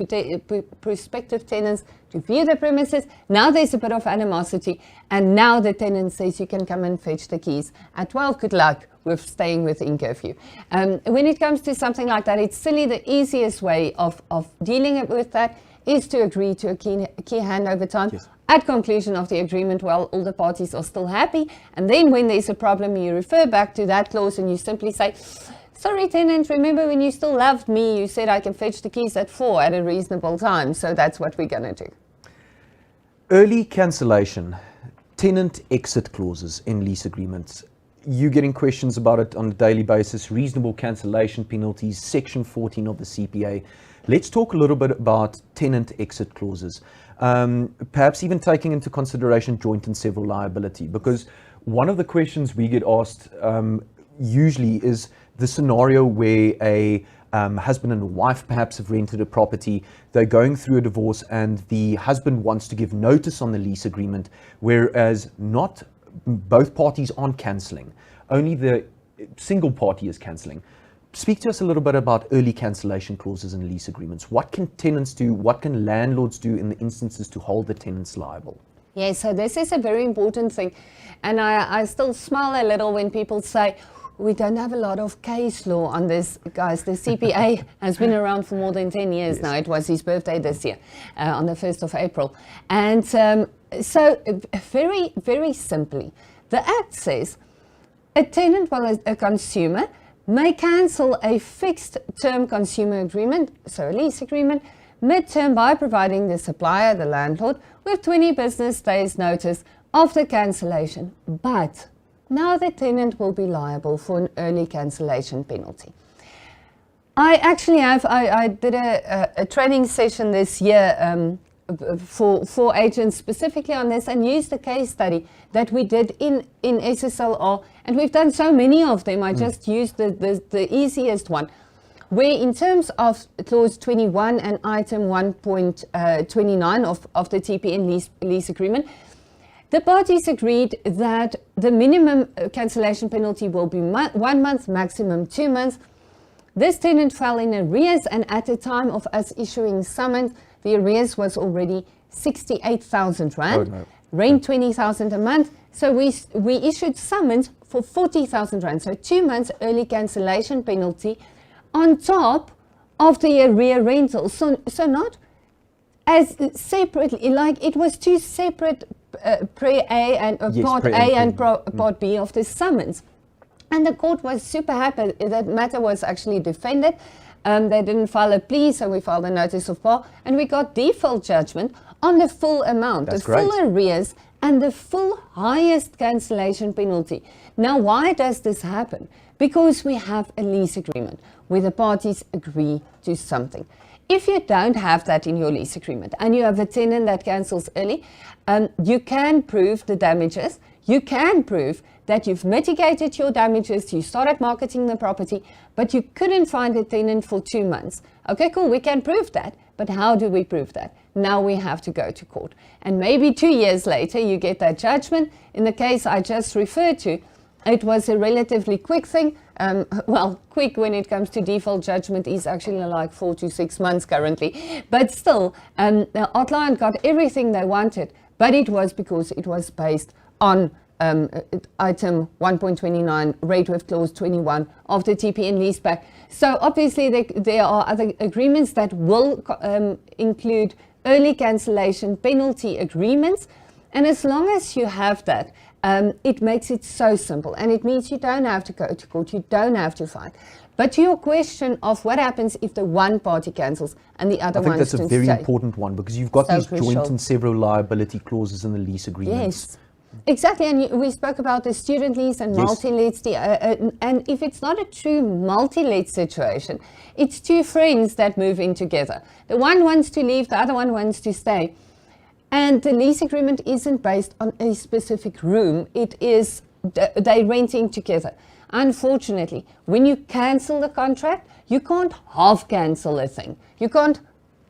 prospective tenants, to view the premises. Now there's a bit of animosity, and now the tenant says you can come and fetch the keys at 12. Good luck with staying within curfew. When it comes to something like that, it's silly. The easiest way of dealing with that is to agree to a key handover time. Yes. At conclusion of the agreement, while all the parties are still happy, and then when there's a problem, you refer back to that clause and you simply say, sorry tenant, remember when you still loved me, you said I can fetch the keys at 4 at a reasonable time, so that's what we're going to do. Early cancellation, tenant exit clauses in lease agreements. You're getting questions about it on a daily basis, reasonable cancellation penalties, section 14 of the CPA. Let's talk a little bit about tenant exit clauses. Perhaps even taking into consideration joint and several liability, because one of the questions we get asked usually is the scenario where a husband and a wife perhaps have rented a property, they're going through a divorce, and the husband wants to give notice on the lease agreement, whereas not both parties aren't cancelling, only the single party is cancelling. Speak to us a little bit about early cancellation clauses in lease agreements. What can tenants do? What can landlords do in the instances to hold the tenants liable? Yeah, so this is a very important thing. And I still smile a little when people say, we don't have a lot of case law on this, guys. The CPA has been around for more than 10 years now. It was his birthday this year, on the 1st of April. And so very, very simply, the Act says a tenant, well, a consumer, may cancel a fixed term consumer agreement, so a lease agreement, mid-term by providing the supplier, the landlord, with 20 business days notice of the cancellation. But now the tenant will be liable for an early cancellation penalty. I actually have, I did a training session this year for agents specifically on this, and use the case study that we did in SSLR, and we've done so many of them. I just used the easiest one, where in terms of clause 21 and item 1.29 of the TPN lease agreement, the parties agreed that the minimum cancellation penalty will be 1 month, maximum 2 months. This tenant fell in arrears, and at the time of us issuing summons, the arrears was already 68,000 rand, rent 20,000 a month. So we issued summons for 40,000 rand, so 2 months early cancellation penalty on top of the arrear rental. So not as separately, like it was two separate pre-A and part A and part B of the summons. And the court was super happy. That matter was actually defended. They didn't file a plea, so we filed a notice of par, and we got default judgment on the full amount, the full arrears, and the full highest cancellation penalty. Now, why does this happen? Because we have a lease agreement where the parties agree to something. If you don't have that in your lease agreement and you have a tenant that cancels early, you can prove the damages. You can prove that you've mitigated your damages, you started marketing the property, but you couldn't find a tenant for 2 months. Okay, cool, we can prove that, but how do we prove that? Now we have to go to court. And maybe 2 years later, you get that judgment. In the case I just referred to, it was a relatively quick thing. Well, quick when it comes to default judgment is actually like 4 to 6 months currently. But still, our client got everything they wanted, but it was because it was based on item 1.29 rate with clause 21 of the TPN leaseback. So obviously there are other agreements that will include early cancellation penalty agreements. And as long as you have that, it makes it so simple, and it means you don't have to go to court, you don't have to fight. But to your question of what happens if the one party cancels and the other one I think that's a very important one, because you've got these joint and several liability clauses in the lease agreements. Yes. Exactly, and we spoke about the student lease and multi-lets, and if it's not a true multi-let situation, it's two friends that move in together. The one wants to leave, the other one wants to stay. And the lease agreement isn't based on a specific room, it is they're renting together. Unfortunately, when you cancel the contract, you can't half cancel a thing. You can't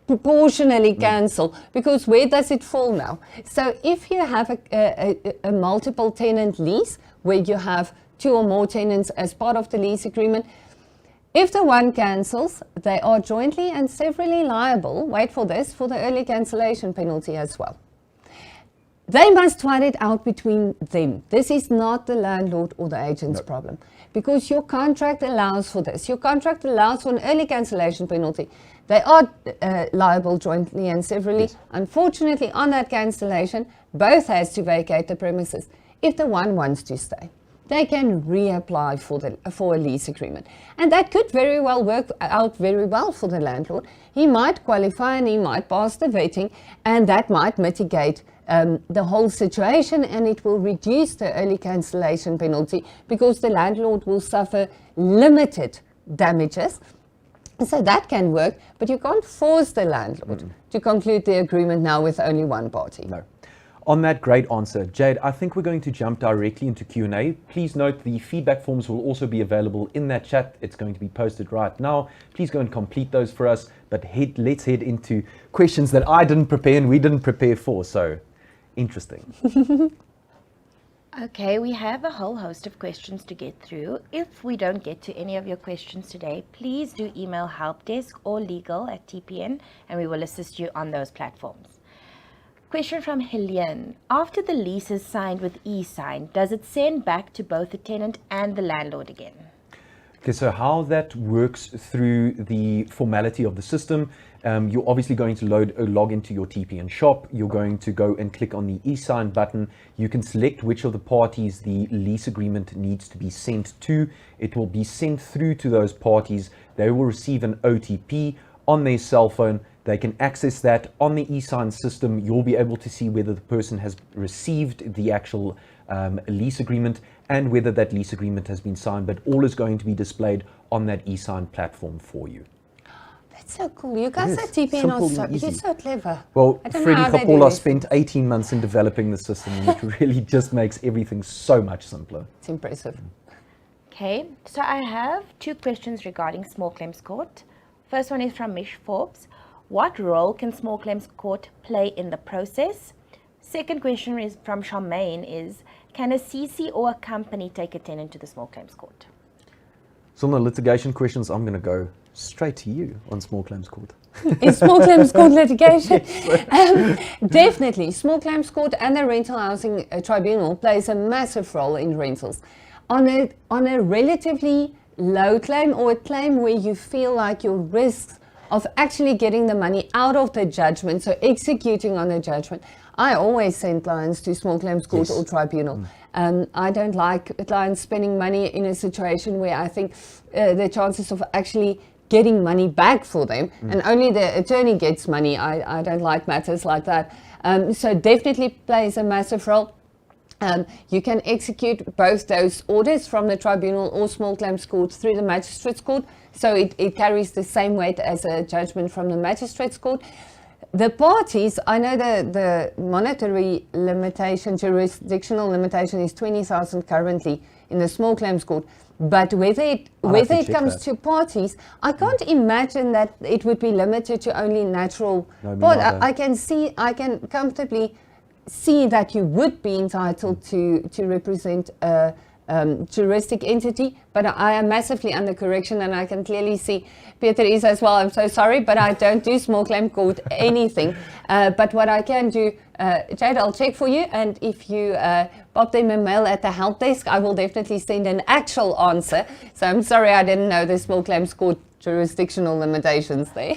proportionally cancel, because where does it fall now? So if you have a multiple tenant lease where you have 2 or more tenants as part of the lease agreement, if the one cancels, they are jointly and severally liable, wait for this, for the early cancellation penalty as well. They must fight it out between them. This is not the landlord or the agent's problem, because your contract allows for this. Your contract allows for an early cancellation penalty. They are liable jointly and severally. Yes. Unfortunately, on that cancellation, both has to vacate the premises. If the one wants to stay, they can reapply for a lease agreement. And that could very well work out very well for the landlord. He might qualify and he might pass the vetting, and that might mitigate the whole situation, and it will reduce the early cancellation penalty because the landlord will suffer limited damages. So that can work, but you can't force the landlord to conclude the agreement now with only one party. No. On that great answer, Jade, I think we're going to jump directly into Q&A. Please note the feedback forms will also be available in that chat. It's going to be posted right now. Please go and complete those for us. But let's head into questions that I didn't prepare and we didn't prepare for. So, interesting. Okay, we have a whole host of questions to get through. If we don't get to any of your questions today, please do email helpdesk or legal@tpn, and we will assist you on those platforms. Question from Helene. After the lease is signed with eSign, does it send back to both the tenant and the landlord again? Okay, so how that works through the formality of the system, you're obviously going to log into your TPN shop. You're going to go and click on the eSign button. You can select which of the parties the lease agreement needs to be sent to. It will be sent through to those parties. They will receive an OTP on their cell phone. They can access that on the eSign system. You'll be able to see whether the person has received the actual lease agreement and whether that lease agreement has been signed, but all is going to be displayed on that eSign platform for you. That's so cool. You guys is. at TPN Simple are and you're easy. so clever. Well, I don't know Freddie how they do Coppola this. spent 18 months in developing the system, and it really just makes everything so much simpler. It's impressive. Okay, so I have 2 questions regarding small claims court. First one is from Mish Forbes. What role can small claims court play in the process? Second question is from Charmaine is, can a CC or a company take a tenant to the small claims court? So on the litigation questions, I'm going to go straight to you on small claims court. In small claims court litigation, definitely small claims court and the rental housing tribunal plays a massive role in rentals. On a relatively low claim or a claim where you feel like your risks of actually getting the money out of the judgment, so executing on the judgment, I always send clients to small claims court or tribunal. I don't like clients spending money in a situation where I think the chances of actually getting money back for them and only the attorney gets money. I don't like matters like that. So definitely plays a massive role. You can execute both those orders from the tribunal or small claims court through the magistrates court. So it carries the same weight as a judgment from the magistrates court. The parties, I know the monetary limitation, jurisdictional limitation is 20,000 currently in the small claims court. But whether it comes to parties, I can't imagine that it would be limited to only natural. But I can comfortably see that you would be entitled to represent a juristic entity, but I am massively under correction, and I can clearly see Peter is as well. I'm so sorry, but I don't do small claim court anything. But what I can do, Jade, I'll check for you, and if you pop them a mail at the help desk, I will definitely send an actual answer. So I'm sorry I didn't know the small claims court jurisdictional limitations there.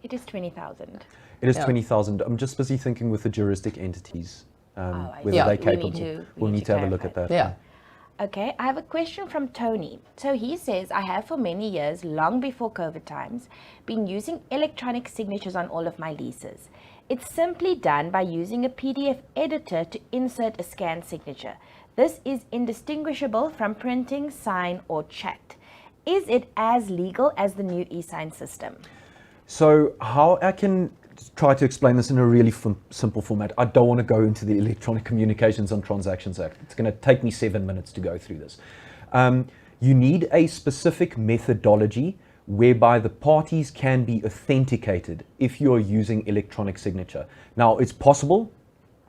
It is 20,000. It is 20,000. I'm just busy thinking with the juristic entities, whether Yeah. they're capable. We'll need to have a look at that. Yeah. Okay, I have a question from Tony. So he says, I have for many years, long before COVID times, been using electronic signatures on all of my leases. It's simply done by using a PDF editor to insert a scanned signature. This is indistinguishable from printing, sign, or chat. Is it as legal as the new eSign system? So how I can try to explain this in a really simple format. I don't want to go into the Electronic Communications and Transactions Act. It's going to take me 7 minutes to go through this. You need a specific methodology whereby the parties can be authenticated if you're using electronic signature. Now, it's possible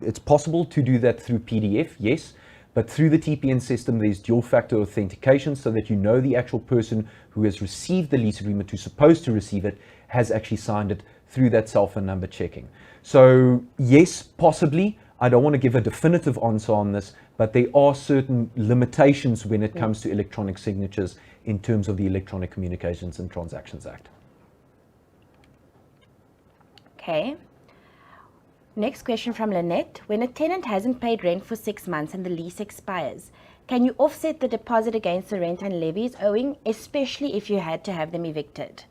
to do that through PDF, yes, but through the TPN system, there's dual factor authentication so that you know the actual person who has received the lease agreement, who's supposed to receive it, has actually signed it through that cell phone number checking. So yes, possibly. I don't want to give a definitive answer on this, but there are certain limitations when it comes to electronic signatures in terms of the Electronic Communications and Transactions Act. Okay. Next question from Lynette. When a tenant hasn't paid rent for 6 months and the lease expires, can you offset the deposit against the rent and levies owing, especially if you had to have them evicted?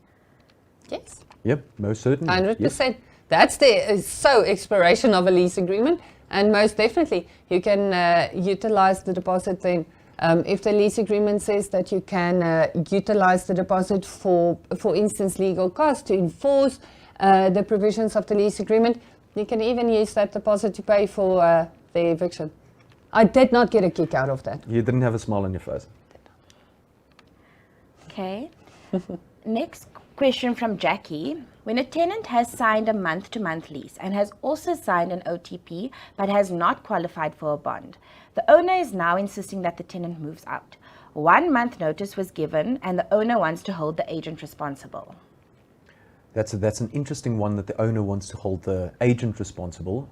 Yes. Yep, most certainly. 100%. Yep. That's the expiration of a lease agreement, and most definitely you can utilize the deposit then. If the lease agreement says that you can utilize the deposit for instance, legal costs to enforce the provisions of the lease agreement, you can even use that deposit to pay for the eviction. I did not get a kick out of that. You didn't have a smile on your face. Okay. Next question from Jackie. When a tenant has signed a month-to-month lease and has also signed an OTP but has not qualified for a bond, the owner is now insisting that the tenant moves out. 1 month notice was given and the owner wants to hold the agent responsible. That's an interesting one, that the owner wants to hold the agent responsible.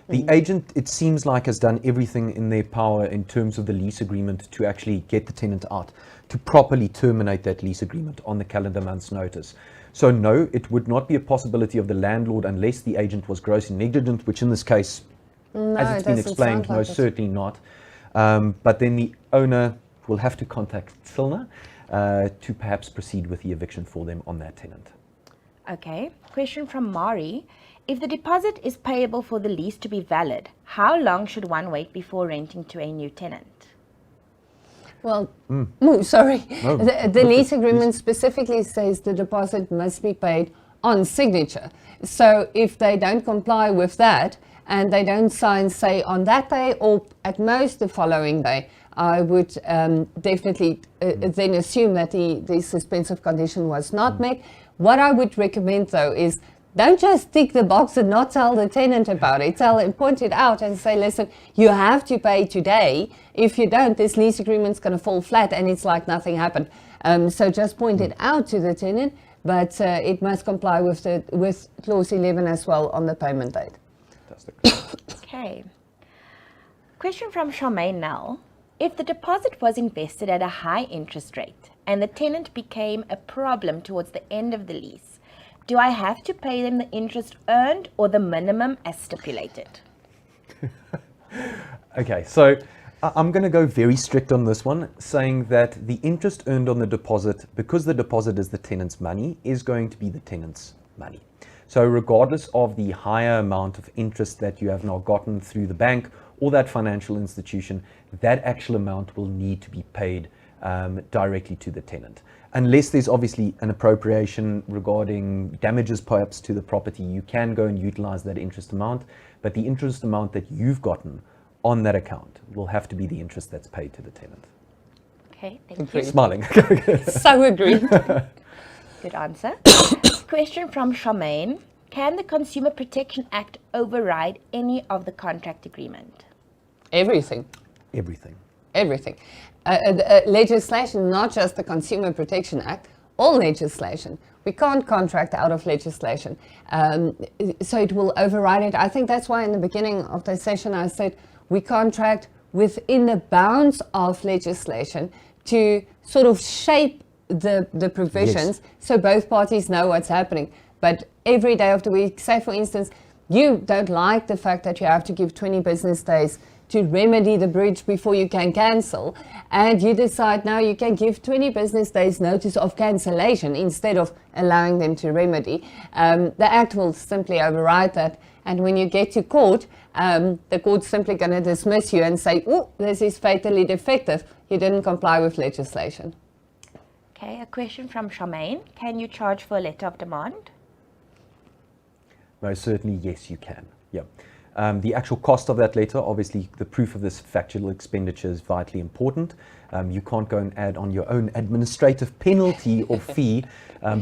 The agent, it seems like, has done everything in their power in terms of the lease agreement to actually get the tenant out, to properly terminate that lease agreement on the calendar month's notice. So no, it would not be a possibility of the landlord unless the agent was grossly negligent, which in this case, as it's been explained, most certainly not. But then the owner will have to contact Silna to perhaps proceed with the eviction for them on that tenant. Okay. Question from Mari. If the deposit is payable for the lease to be valid, how long should one wait before renting to a new tenant? Well, sorry. No, The lease agreement specifically says the deposit must be paid on signature. So if they don't comply with that and they don't sign, say, on that day or at most the following day, I would definitely then assume that the suspensive condition was not met. What I would recommend, though, is don't just tick the box and not tell the tenant about it. Point it out and say, listen, you have to pay today. If you don't, this lease agreement's going to fall flat and it's like nothing happened. So just point it out to the tenant, but it must comply with clause 11 as well on the payment date. Fantastic. Okay. Question from Charmaine Nell. If the deposit was invested at a high interest rate and the tenant became a problem towards the end of the lease, do I have to pay them the interest earned or the minimum as stipulated? Okay, so I'm going to go very strict on this one, saying that the interest earned on the deposit, because the deposit is the tenant's money, is going to be the tenant's money. So regardless of the higher amount of interest that you have now gotten through the bank or that financial institution, that actual amount will need to be paid directly to the tenant. Unless there's obviously an appropriation regarding damages perhaps to the property, you can go and utilize that interest amount, but the interest amount that you've gotten on that account will have to be the interest that's paid to the tenant. Okay, thank you. Smiling. So agreed. Good answer. Question from Charmaine. Can the Consumer Protection Act override any of the contract agreement? Everything. Everything. Legislation, not just the Consumer Protection Act, all legislation. We can't contract out of legislation. So it will override it. I think that's why in the beginning of the session I said we contract within the bounds of legislation to sort of shape the provisions, so both parties know what's happening. But every day of the week, say for instance, you don't like the fact that you have to give 20 business days to remedy the breach before you can cancel, and you decide now you can give 20 business days notice of cancellation instead of allowing them to remedy. The Act will simply override that, and when you get to court, the court's simply going to dismiss you and say, oh, this is fatally defective, you didn't comply with legislation. Okay, a question from Charmaine. Can you charge for a letter of demand? Most certainly, yes, you can. Yeah. The actual cost of that letter, obviously the proof of this factual expenditure is vitally important. You can't go and add on your own administrative penalty or fee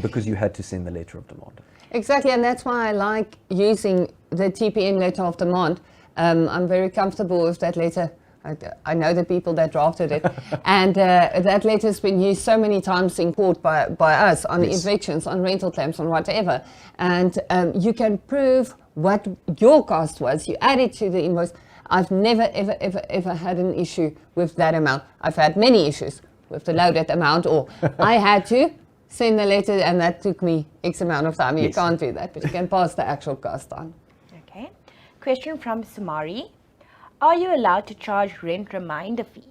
because you had to send the letter of demand. Exactly, and that's why I like using the TPN letter of demand. I'm very comfortable with that letter. I know the people that drafted it, and that letter's been used so many times in court by us on evictions, on rental claims, on whatever, and you can prove what your cost was. You add it to the invoice. I've never ever had an issue with that amount. I've had many issues with the loaded amount, or I had to send the letter and that took me X amount of time. You can't do that, but you can pass the actual cost on. Okay. Question from Sumari. Are you allowed to charge rent reminder fees?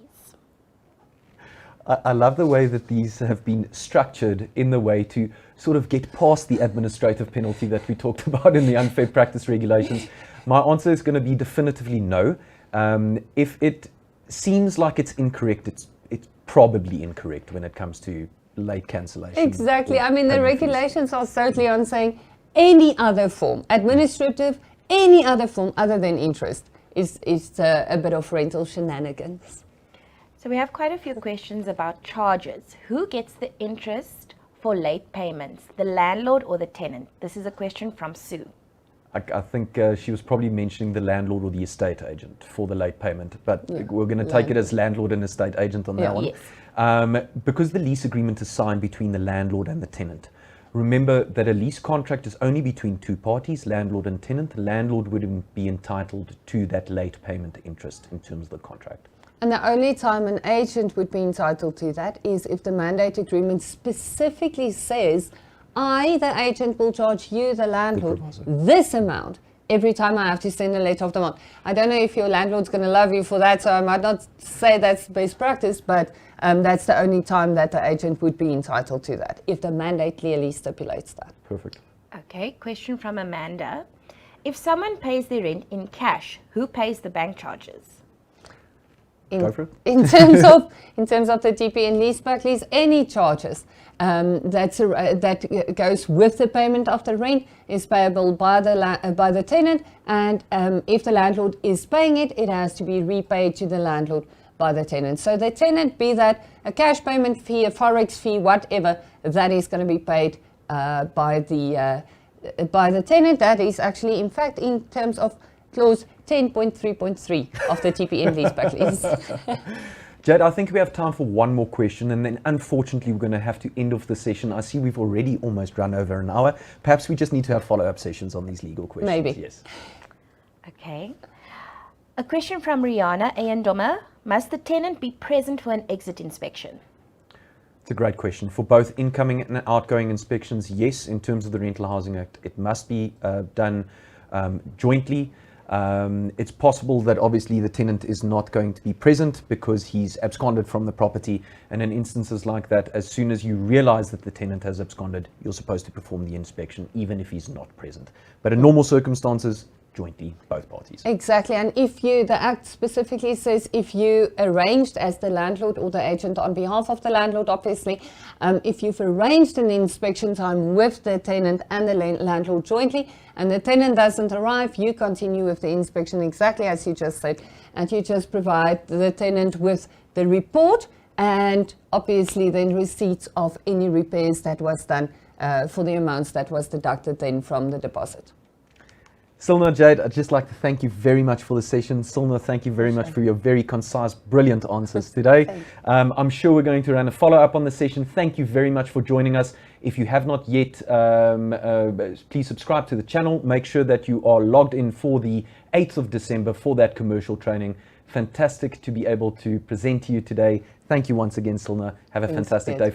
I love the way that these have been structured in the way to sort of get past the administrative penalty that we talked about in the unfair practice regulations. My answer is going to be definitively no. If it seems like it's incorrect, it's probably incorrect when it comes to late cancellation. Exactly. I mean, the regulations are certainly on saying any other form, administrative, any other form other than interest is a bit of rental shenanigans. So we have quite a few questions about charges. Who gets the interest for late payments, the landlord or the tenant? This is a question from Sue. I think she was probably mentioning the landlord or the estate agent for the late payment, but we're going to take it as landlord and estate agent on that one. Yes. Because the lease agreement is signed between the landlord and the tenant. Remember that a lease contract is only between two parties, landlord and tenant. The landlord would be entitled to that late payment interest in terms of the contract. And the only time an agent would be entitled to that is if the mandate agreement specifically says, I, the agent, will charge you, the landlord, this amount every time I have to send a letter of demand. I don't know if your landlord's going to love you for that, so I might not say that's best practice, but that's the only time that the agent would be entitled to that, if the mandate clearly stipulates that. Perfect. Okay, question from Amanda. If someone pays their rent in cash, who pays the bank charges? Go for it. in terms of the TPN leaseback lease, any charges that goes with the payment of the rent is payable by the tenant, and if the landlord is paying it, it has to be repaid to the landlord by the tenant. So the tenant, be that a cash payment fee, a forex fee, whatever, that is going to be paid by the tenant. That is actually, in fact, in terms of clause 10.3.3 of the TPN leaseback lease. Jade, I think we have time for one more question, and then unfortunately we're going to have to end off the session. I see we've already almost run over an hour. Perhaps we just need to have follow-up sessions on these legal questions. Maybe. Yes. Okay. A question from Rihanna Ayandoma. Must the tenant be present for an exit inspection? It's a great question. For both incoming and outgoing inspections, yes, in terms of the Rental Housing Act, it must be done jointly. It's possible that obviously the tenant is not going to be present because he's absconded from the property, and in instances like that, as soon as you realize that the tenant has absconded, you're supposed to perform the inspection even if he's not present. But in normal circumstances, jointly, both parties. Exactly, and if you, the Act specifically says if you arranged as the landlord or the agent on behalf of the landlord, obviously, if you've arranged an inspection time with the tenant and the landlord jointly, and the tenant doesn't arrive, you continue with the inspection exactly as you just said, and you just provide the tenant with the report and obviously then receipts of any repairs that was done for the amounts that was deducted then from the deposit. Silna, Jade, I'd just like to thank you very much for the session. Silna, thank you very much for your very concise, brilliant answers today. I'm sure we're going to run a follow-up on the session. Thank you very much for joining us. If you have not yet, please subscribe to the channel. Make sure that you are logged in for the 8th of December for that commercial training. Fantastic to be able to present to you today. Thank you once again, Silna. Have a fantastic day.